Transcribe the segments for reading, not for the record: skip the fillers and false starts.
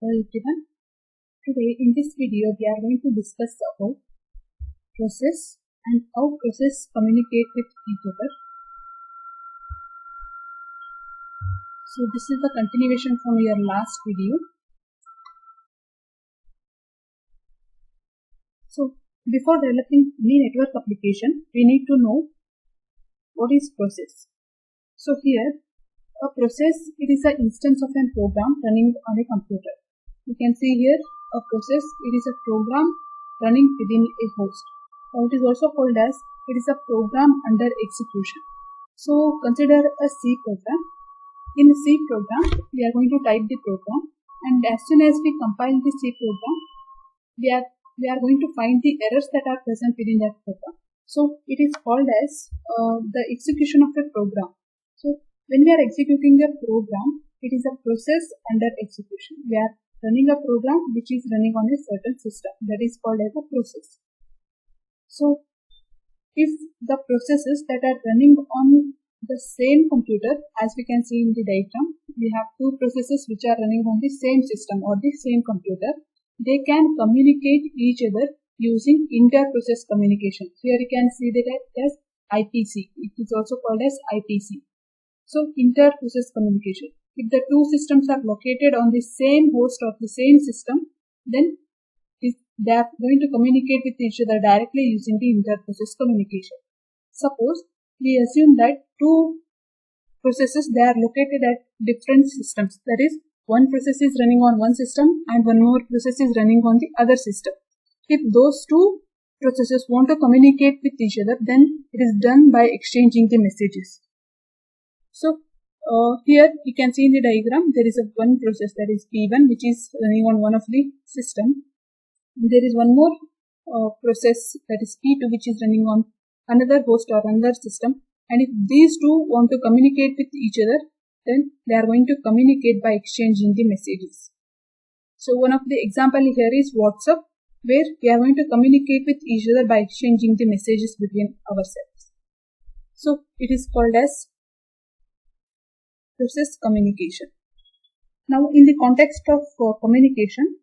Hello everyone. Today in this video we are going to discuss about process and how process communicate with each other. So this is the continuation from your last video. So before developing any network application, we need to know what is process. So here a process, it is an instance of a program running on a computer. You can see here a process, it is a program running within a host. Or it is also called as, it is a program under execution. So consider a C program. In the C program, we are going to type the program, and as soon as we compile the C program, we are going to find the errors that are present within that program. So it is called as the execution of a program. So when we are executing a program, it is a process under execution. We are running a program which is running on a certain system. That is called as a process. So if the processes that are running on the same computer, as we can see in the diagram, we have two processes which are running on the same system or the same computer. They can communicate each other using inter-process communication. Here you can see that as IPC. It is also called as IPC. So inter-process communication. If the two systems are located on the same host of the same system, then they are going to communicate with each other directly using the inter-process communication. Suppose we assume that two processes, they are located at different systems. That is, one process is running on one system and one more process is running on the other system. If those two processes want to communicate with each other, then it is done by exchanging the messages. So here you can see in the diagram, there is one process, that is P1, which is running on one of the system. There is one more process, that is P2, which is running on another host or another system. And if these two want to communicate with each other, then they are going to communicate by exchanging the messages. So one of the example here is WhatsApp, where we are going to communicate with each other by exchanging the messages between ourselves. So it is called as process communication. Now in the context of communication,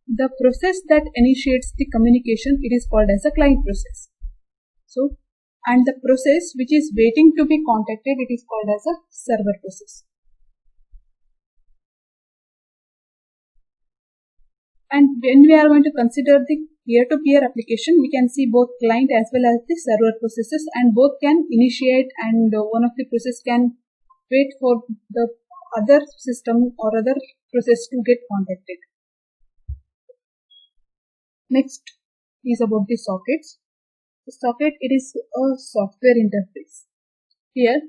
the process that initiates the communication, it is called as a client process. So, and the process which is waiting to be contacted, it is called as a server process. And when we are going to consider the peer-to-peer application, we can see both client as well as the server processes, and both can initiate, and one of the process can wait for the other system or other process to get contacted. Next is about the sockets. The socket, it is a software interface. Here,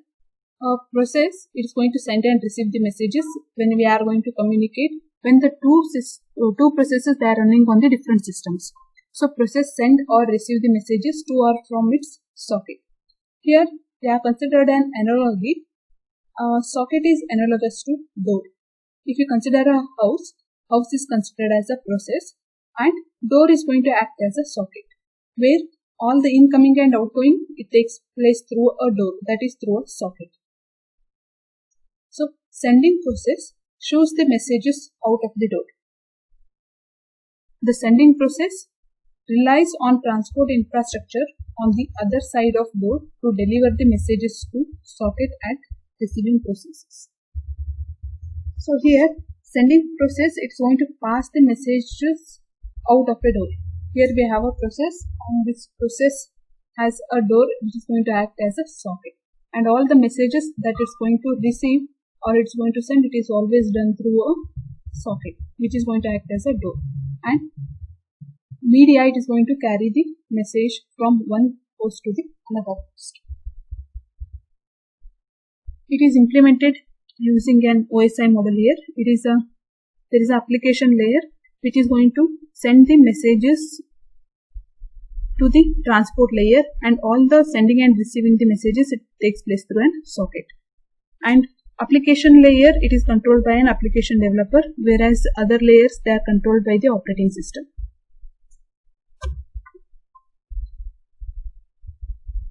a process, it is going to send and receive the messages when we are going to communicate, when the two processes, they are running on the different systems. So process send or receive the messages to or from its socket. Here, they are considered an analogy. Socket is analogous to door. If you consider a house is considered as a process, and door is going to act as a socket, where all the incoming and outgoing, it takes place through a door, that is through a socket. So sending process shows the messages out of the door. The sending process relies on transport infrastructure on the other side of door to deliver the messages to socket and receiving processes. So here, sending process, it's going to pass the messages out of a door. Here we have a process, and this process has a door which is going to act as a socket. And all the messages that it's going to receive or it's going to send, it is always done through a socket, which is going to act as a door. And media, it is going to carry the message from one host to the another host. It is implemented using an OSI model here. There is an application layer which is going to send the messages to the transport layer, and all the sending and receiving the messages, it takes place through an socket. And application layer, it is controlled by an application developer, whereas other layers, they are controlled by the operating system.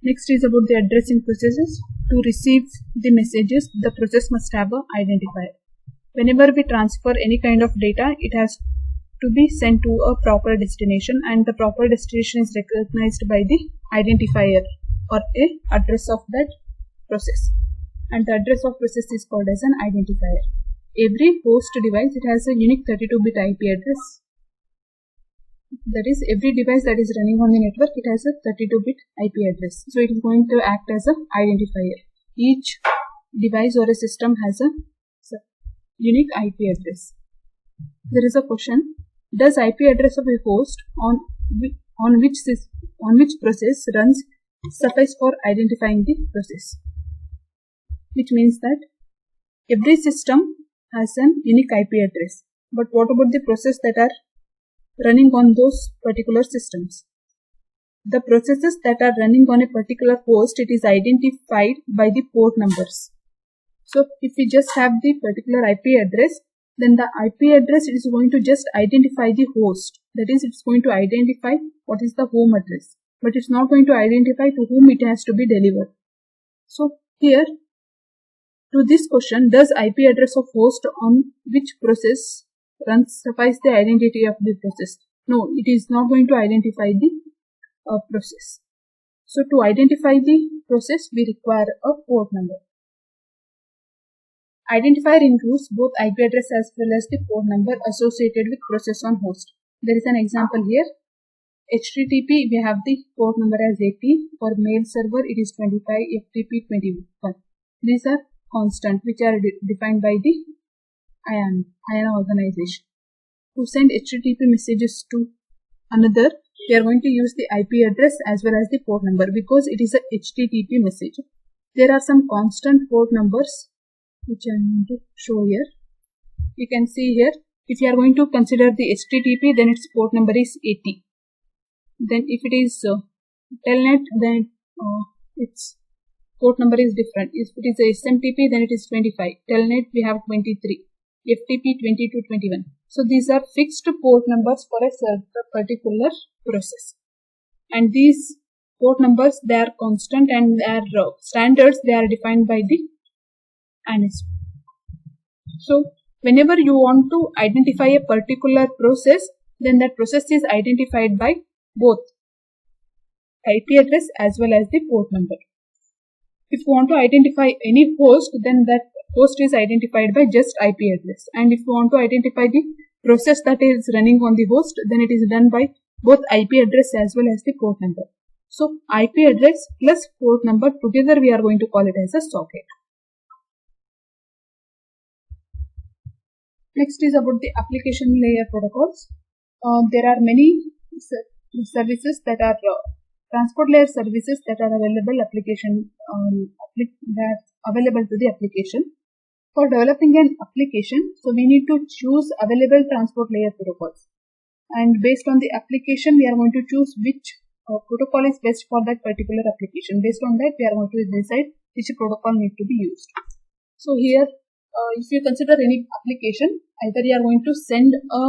Next is about the addressing processes. To receive the messages, the process must have an identifier. whenever we transfer any kind of data, it has to be sent to a proper destination, and the proper destination is recognized by the identifier or a address of that process, and the address of process is called as an identifier. Every host device, it has a unique 32-bit IP address. That is, every device that is running on the network, it has a 32-bit IP address. So it is going to act as an identifier. Each device or a system has a unique IP address. There is a question: does IP address of a host on which process runs suffice for identifying the process? Which means that every system has an unique IP address. But what about the process that are running on those particular systems? The processes that are running on a particular host, it is identified by the port numbers. So if we just have the particular IP address, then the IP address is going to just identify the host. That is, it's going to identify what is the home address, but it's not going to identify to whom it has to be delivered. So here, to this question, does IP address of host on which process runs suffice the identity of the process? No, it is not going to identify the process. So to identify the process, we require a port number. Identifier includes both IP address as well as the port number associated with process on host. There is an example here. HTTP, we have the port number as 80. For mail server, it is 25, FTP 21. These are constant, which are defined by the IANA organization. To send HTTP messages to another, we are going to use the IP address as well as the port number because it is a HTTP message. There are some constant port numbers which I am going to show here. You can see here, if you are going to consider the HTTP, then its port number is 80. Then if it is Telnet, then its port number is different. If it is a SMTP, then it is 25. Telnet, we have 23. FTP 20 to 21. So these are fixed port numbers for a particular process. And these port numbers, they are constant, and their standards, they are defined by the INISP. So whenever you want to identify a particular process, then that process is identified by both IP address as well as the port number. If you want to identify any host, then that host is identified by just IP address. And if you want to identify the process that is running on the host, then it is done by both IP address as well as the port number. So IP address plus port number together, we are going to call it as a socket. Next is about the application layer protocols. There are many services that are transport layer services that are available available to the application. For developing an application, so we need to choose available transport layer protocols. And based on the application, we are going to choose which protocol is best for that particular application. Based on that, we are going to decide which protocol need to be used. So here, if you consider any application, either you are going to send a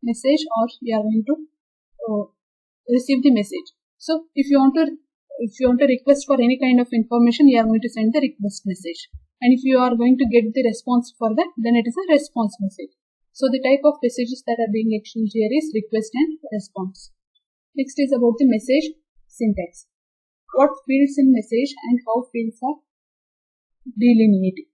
message or you are going to receive the message. So if you want to request for any kind of information, you are going to send the request message. And if you are going to get the response for that, then it is a response message. So the type of messages that are being exchanged here is request and response. Next is about the message syntax. What fields in message and how fields are delineated.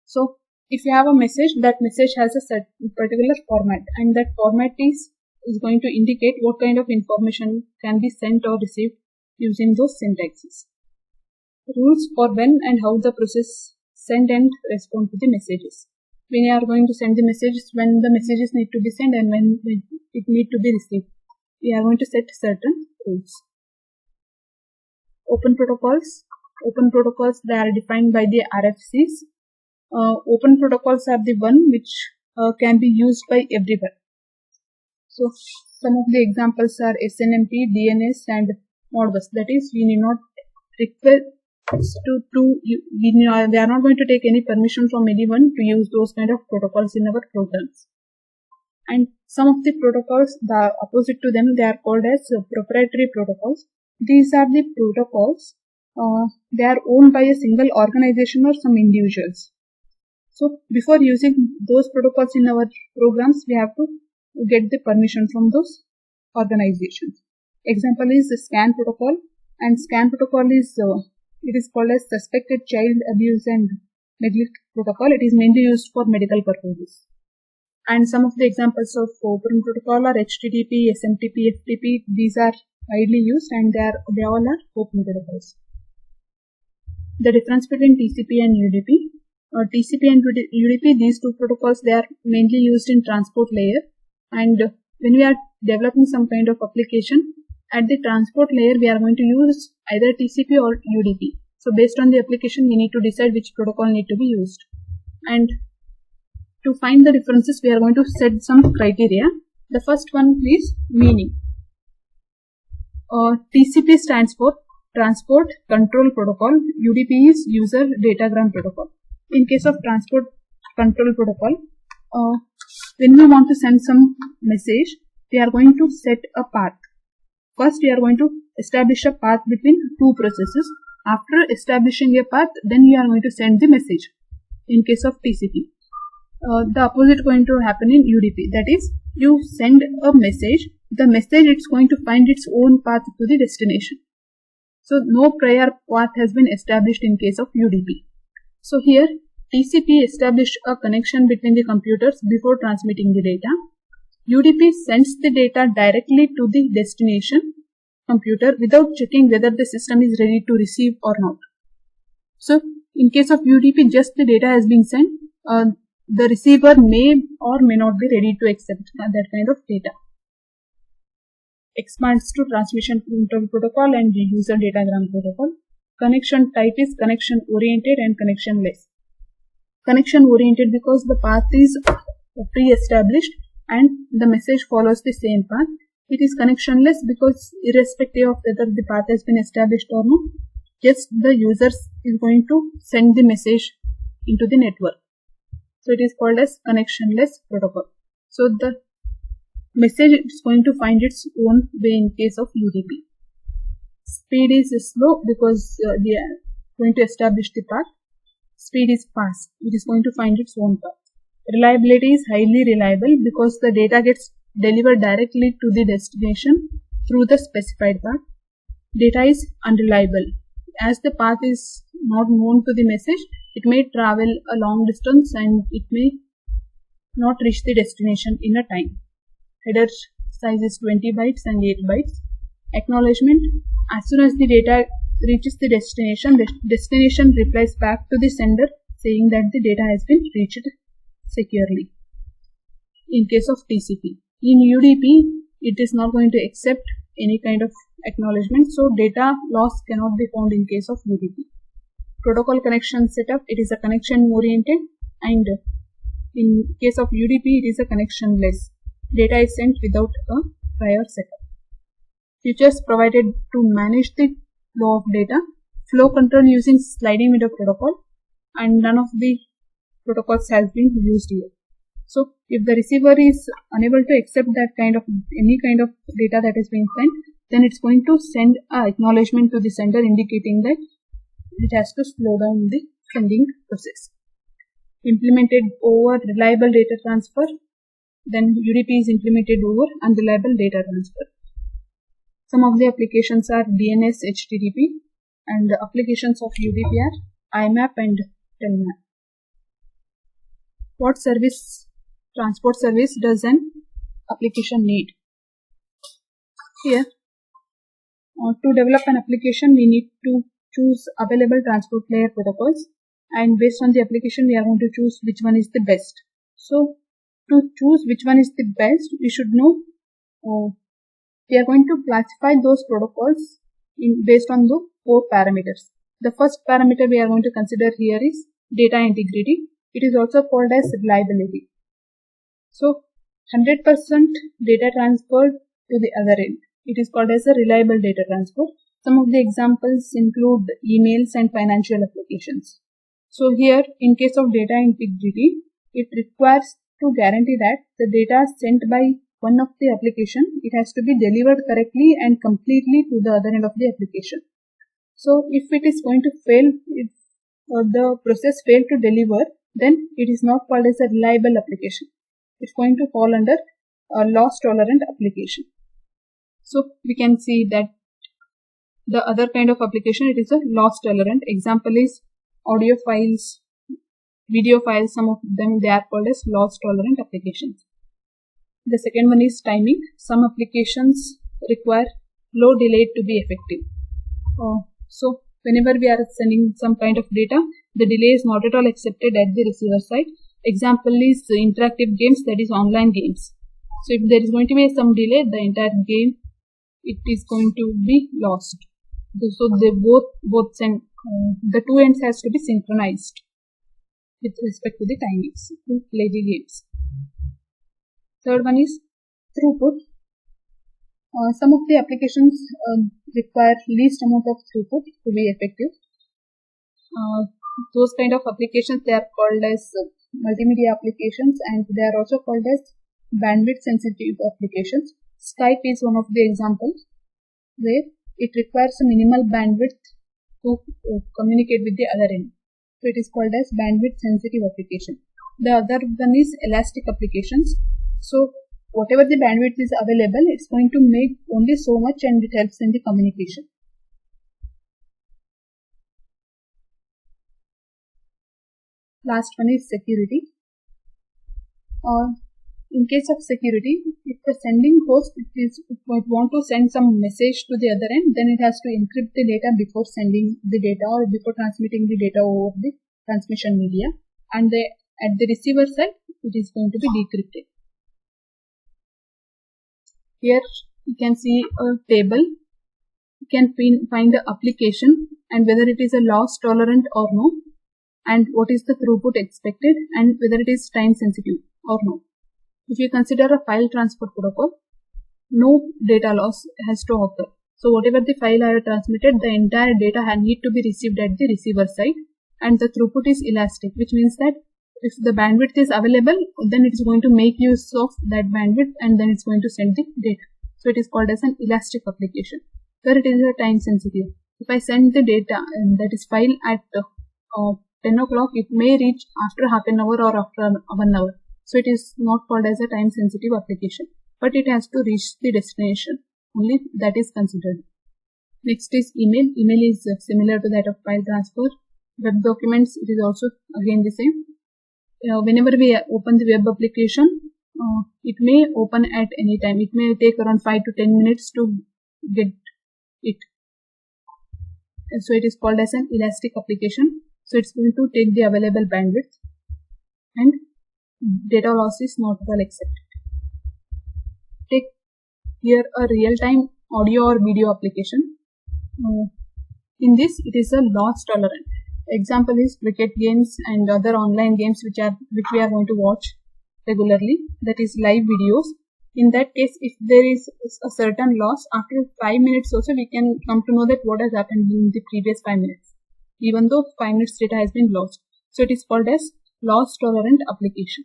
So if you have a message, that message has a particular format, and that format is going to indicate what kind of information can be sent or received using those syntaxes. Rules for when and how the process send and respond to the messages. We are going to send the messages when the messages need to be sent and when it need to be received. We are going to set certain rules. Open protocols. Open protocols, they are defined by the RFCs. Open protocols are the one which can be used by everyone. So some of the examples are SNMP, DNS, and Modbus. That is, we need not request they are not going to take any permission from anyone to use those kind of protocols in our programs. And some of the protocols, the opposite to them, they are called as proprietary protocols. These are the protocols, they are owned by a single organization or some individuals. So before using those protocols in our programs, we have to get the permission from those organizations. Example is the SCAN protocol, and SCAN protocol is it is called as Suspected Child Abuse and Neglect Protocol. It is mainly used for medical purposes. And some of the examples of open protocol are HTTP, SMTP, FTP. These are widely used, and they all are open protocols. The difference between TCP and UDP. TCP and UDP, these two protocols, they are mainly used in transport layer, and when we are developing some kind of application at the transport layer, we are going to use either TCP or UDP. So based on the application, we need to decide which protocol need to be used. And to find the differences, we are going to set some criteria. The first one is meaning. TCP stands for Transport Control Protocol. UDP is User Datagram Protocol. In case of Transport Control Protocol, when we want to send some message, we are going to set a path. First, we are going to establish a path between two processes. After establishing a path, then we are going to send the message. In case of TCP, the opposite going to happen in UDP. That is, you send a message. The message, it's going to find its own path to the destination. So no prior path has been established in case of UDP. So here TCP established a connection between the computers before transmitting the data. UDP sends the data directly to the destination computer without checking whether the system is ready to receive or not. So in case of UDP, just the data has been sent. The receiver may or may not be ready to accept that kind of data. Expands to Transmission Control Protocol and User Datagram Protocol. Connection type is connection oriented and connectionless. Connection oriented because the path is pre-established and the message follows the same path. It is connectionless because irrespective of whether the path has been established or not, just the user is going to send the message into the network. So it is called as connectionless protocol. So the message is going to find its own way in case of UDP. Speed is slow because we are going to establish the path. Speed is fast. It is going to find its own path. Reliability is highly reliable because the data gets delivered directly to the destination through the specified path. Data is unreliable. As the path is not known to the message, it may travel a long distance and it may not reach the destination in a time. Header size is 20 bytes and 8 bytes. Acknowledgement. As soon as the data reaches the destination replies back to the sender saying that the data has been reached securely. In case of TCP. In UDP, it is not going to accept any kind of acknowledgement, so data loss cannot be found in case of UDP. Protocol connection setup, it is a connection oriented, and in case of UDP, it is a connectionless. Data is sent without a prior setup. Features provided to manage the flow of data. Flow control using sliding window protocol, and none of the protocols has been used here. So if the receiver is unable to accept that kind of any kind of data that is being sent, then it's going to send an acknowledgement to the sender indicating that it has to slow down the sending process. Implemented over reliable data transfer. Then UDP is implemented over unreliable data transfer. Some of the applications are DNS, HTTP, and the applications of UDP are IMAP and Telmap. What transport service does an application need? Here, to develop an application, we need to choose available transport layer protocols, and based on the application, we are going to choose which one is the best. So, to choose which one is the best, we should know we are going to classify those protocols based on the 4 parameters. The first parameter we are going to consider here is data integrity. It is also called as reliability. So 100% data transferred to the other end. It is called as a reliable data transfer. Some of the examples include emails and financial applications. So here, in case of data integrity, it requires to guarantee that the data sent by one of the application, it has to be delivered correctly and completely to the other end of the application. So if it is going to fail, if the process failed to deliver, then it is not called as a reliable application. It's going to fall under a loss tolerant application. So we can see that the other kind of application, it is a loss tolerant. Example is audio files, video files, some of them they are called as loss tolerant applications. The second one is timing. Some applications require low delay to be effective. So whenever we are sending some kind of data, the delay is not at all accepted at the receiver side. Example is interactive games, that is online games. So if there is going to be some delay, the entire game, it is going to be lost. So they both send, the two ends has to be synchronized with respect to the timings to play the games. Third one is throughput. Some of the applications require least amount of throughput to be effective. Those kind of applications, they are called as multimedia applications, and they are also called as bandwidth sensitive applications. Skype is one of the examples where it requires a minimal bandwidth to communicate with the other end. So it is called as bandwidth sensitive application. The other one is elastic applications. So whatever the bandwidth is available, it's going to make only so much and it helps in the communication. Last one is security. In case of security, if the sending host might want to send some message to the other end, then it has to encrypt the data before sending the data or before transmitting the data over the transmission media, and at the receiver side, it is going to be decrypted. Here you can see a table. You can find the application and whether it is a loss tolerant or no, and what is the throughput expected, and whether it is time sensitive or no. If you consider a file transfer protocol, no data loss has to occur. So whatever the file I have transmitted, the entire data need to be received at the receiver side, and the throughput is elastic, which means that if the bandwidth is available, then it is going to make use of that bandwidth and then it's going to send the data. So it is called as an elastic application. Where it is a time sensitive. If I send the data, that is file at 10 o'clock, it may reach after half an hour or after 1 hour. So it is not called as a time sensitive application, but it has to reach the destination. Only that is considered. Next is email. Email is similar to that of file transfer. Web documents, it is also again the same. Whenever we open the web application, it may open at any time. It may take around 5 to 10 minutes to get it. So it is called as an elastic application. So it's going to take the available bandwidth and data loss is not at all accepted. Take here a real-time audio or video application. In this, it is a loss tolerant. Example is cricket games and other online games which we are going to watch regularly. That is live videos. In that case, if there is a certain loss, after 5 minutes also we can come to know that what has happened in the previous 5 minutes, even though 5 minutes data has been lost. So it is called as loss tolerant application.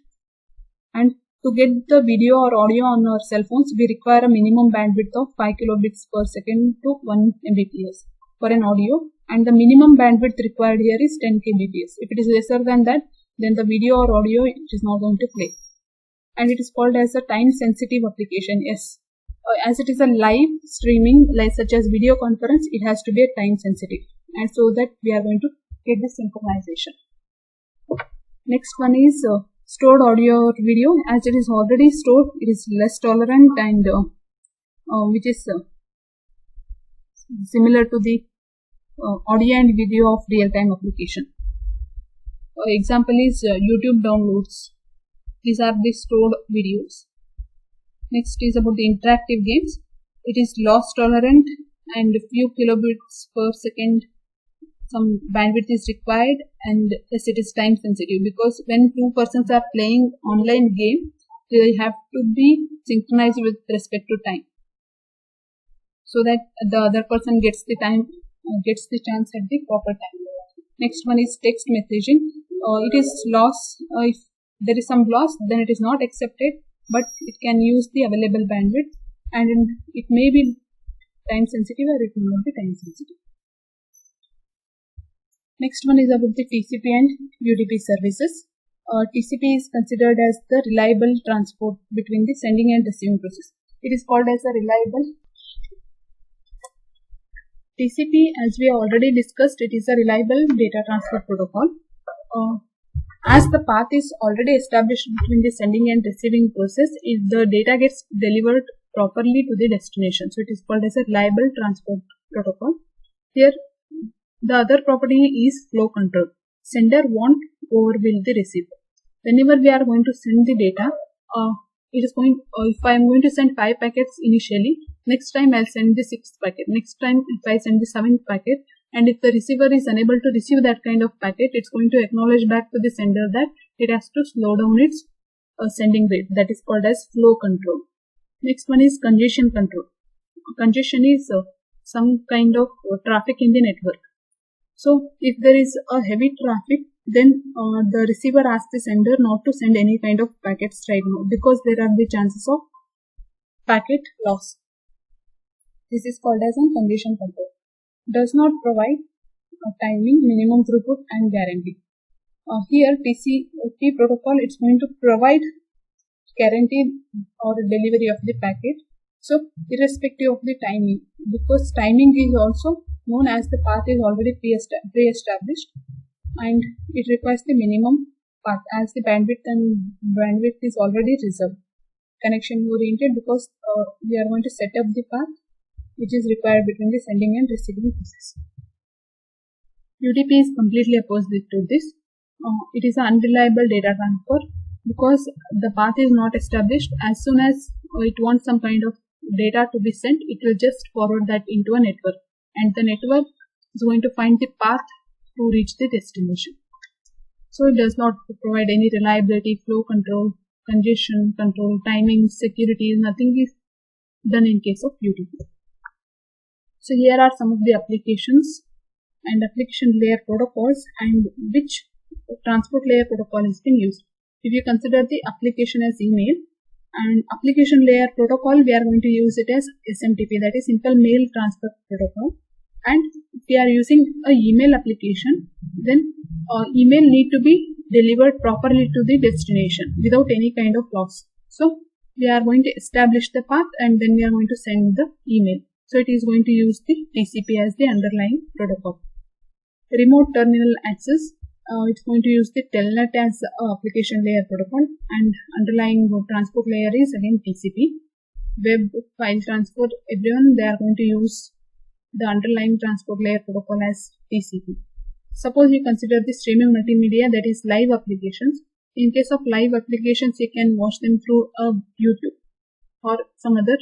And to get the video or audio on our cell phones, we require a minimum bandwidth of 5 kilobits per second to 1 Mbps for an audio, and the minimum bandwidth required here is 10 kbps. If it is lesser than that, then the video or audio it is not going to play. And it is called as a time sensitive application. Yes, as it is a live streaming, like such as video conference, it has to be a time sensitive, and so that we are going to get the synchronization. Next one is stored audio or video. As it is already stored, it is less tolerant and which is similar to the audio and video of real-time application. Example is YouTube downloads. These are the stored videos. Next is about the interactive games. It is loss tolerant and few kilobits per second some bandwidth is required, and yes, it is time sensitive because when two persons are playing online game, they have to be synchronized with respect to time, so that the other person gets the chance at the proper time. Next one is text messaging. It is loss. If there is some loss, then it is not accepted, but it can use the available bandwidth, and it may be time sensitive or it may not be time sensitive. Next one is about the TCP and UDP services. TCP is considered as the reliable transport between the sending and receiving process. It is called as a reliable. TCP, as we already discussed, it is a reliable data transfer protocol. As the path is already established between the sending and receiving process, if the data gets delivered properly to the destination, so it is called as a reliable transport protocol. Here, the other property is flow control. Sender won't overwhelm the receiver. Whenever we are going to send the data, if I am going to send 5 packets initially, next time I'll send the 6th packet, next time if I send the 7th packet, and if the receiver is unable to receive that kind of packet, it's going to acknowledge back to the sender that it has to slow down its sending rate. That is called as flow control. Next one is congestion control. Congestion is some kind of traffic in the network. So if there is a heavy traffic, then the receiver asks the sender not to send any kind of packets right now because there are the chances of packet loss. This is called as a congestion control. Does not provide timing, minimum throughput and guarantee. Here TCP protocol, it's going to provide guarantee or delivery of the packet. So irrespective of the timing, because timing is also known as the path is already pre-established and it requires the minimum path as the bandwidth is already reserved. Connection oriented because we are going to set up the path which is required between the sending and receiving process. UDP is completely opposite to this. It is an unreliable data transfer because the path is not established. As soon as it wants some kind of data to be sent, it will just forward that into a network, and the network is going to find the path to reach the destination. So it does not provide any reliability, flow control, congestion control, timing, security. Nothing is done in case of UDP. So here are some of the applications and application layer protocols and which transport layer protocol is being used. If you consider the application as email and application layer protocol, we are going to use it as SMTP, that is Simple Mail Transfer Protocol. And if we are using a email application, then email need to be delivered properly to the destination without any kind of loss. So we are going to establish the path and then we are going to send the email. So it is going to use the TCP as the underlying protocol. Remote terminal access, it's going to use the Telnet as application layer protocol, and underlying transport layer is again TCP. Web file transfer, everyone they are going to use the underlying transport layer protocol as TCP. Suppose you consider the streaming multimedia, that is live applications. In case of live applications, you can watch them through a YouTube or some other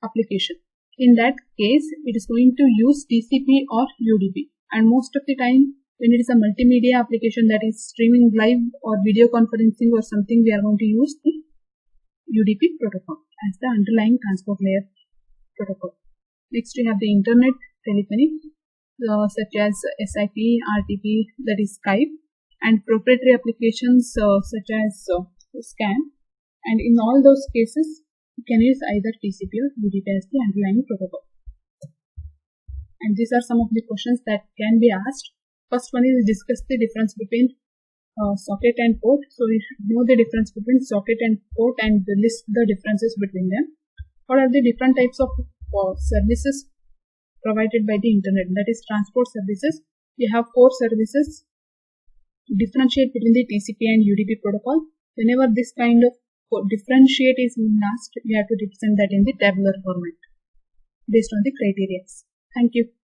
application. In that case, it is going to use TCP or UDP. And most of the time, when it is a multimedia application that is streaming live or video conferencing or something, we are going to use the UDP protocol as the underlying transport layer protocol. Next, we have the internet telephony, such as SIP, RTP, that is Skype, and proprietary applications such as SCAN. And in all those cases, you can use either TCP or UDP as the underlying protocol. And these are some of the questions that can be asked. First one is discuss the difference between socket and port. So we should know the difference between socket and port and list the differences between them. What are the different types of services provided by the internet? That is transport services. We have 4 services. Differentiate between the TCP and UDP protocol. Whenever this kind of differentiate is asked, we have to represent that in the tabular format based on the criteria. Thank you.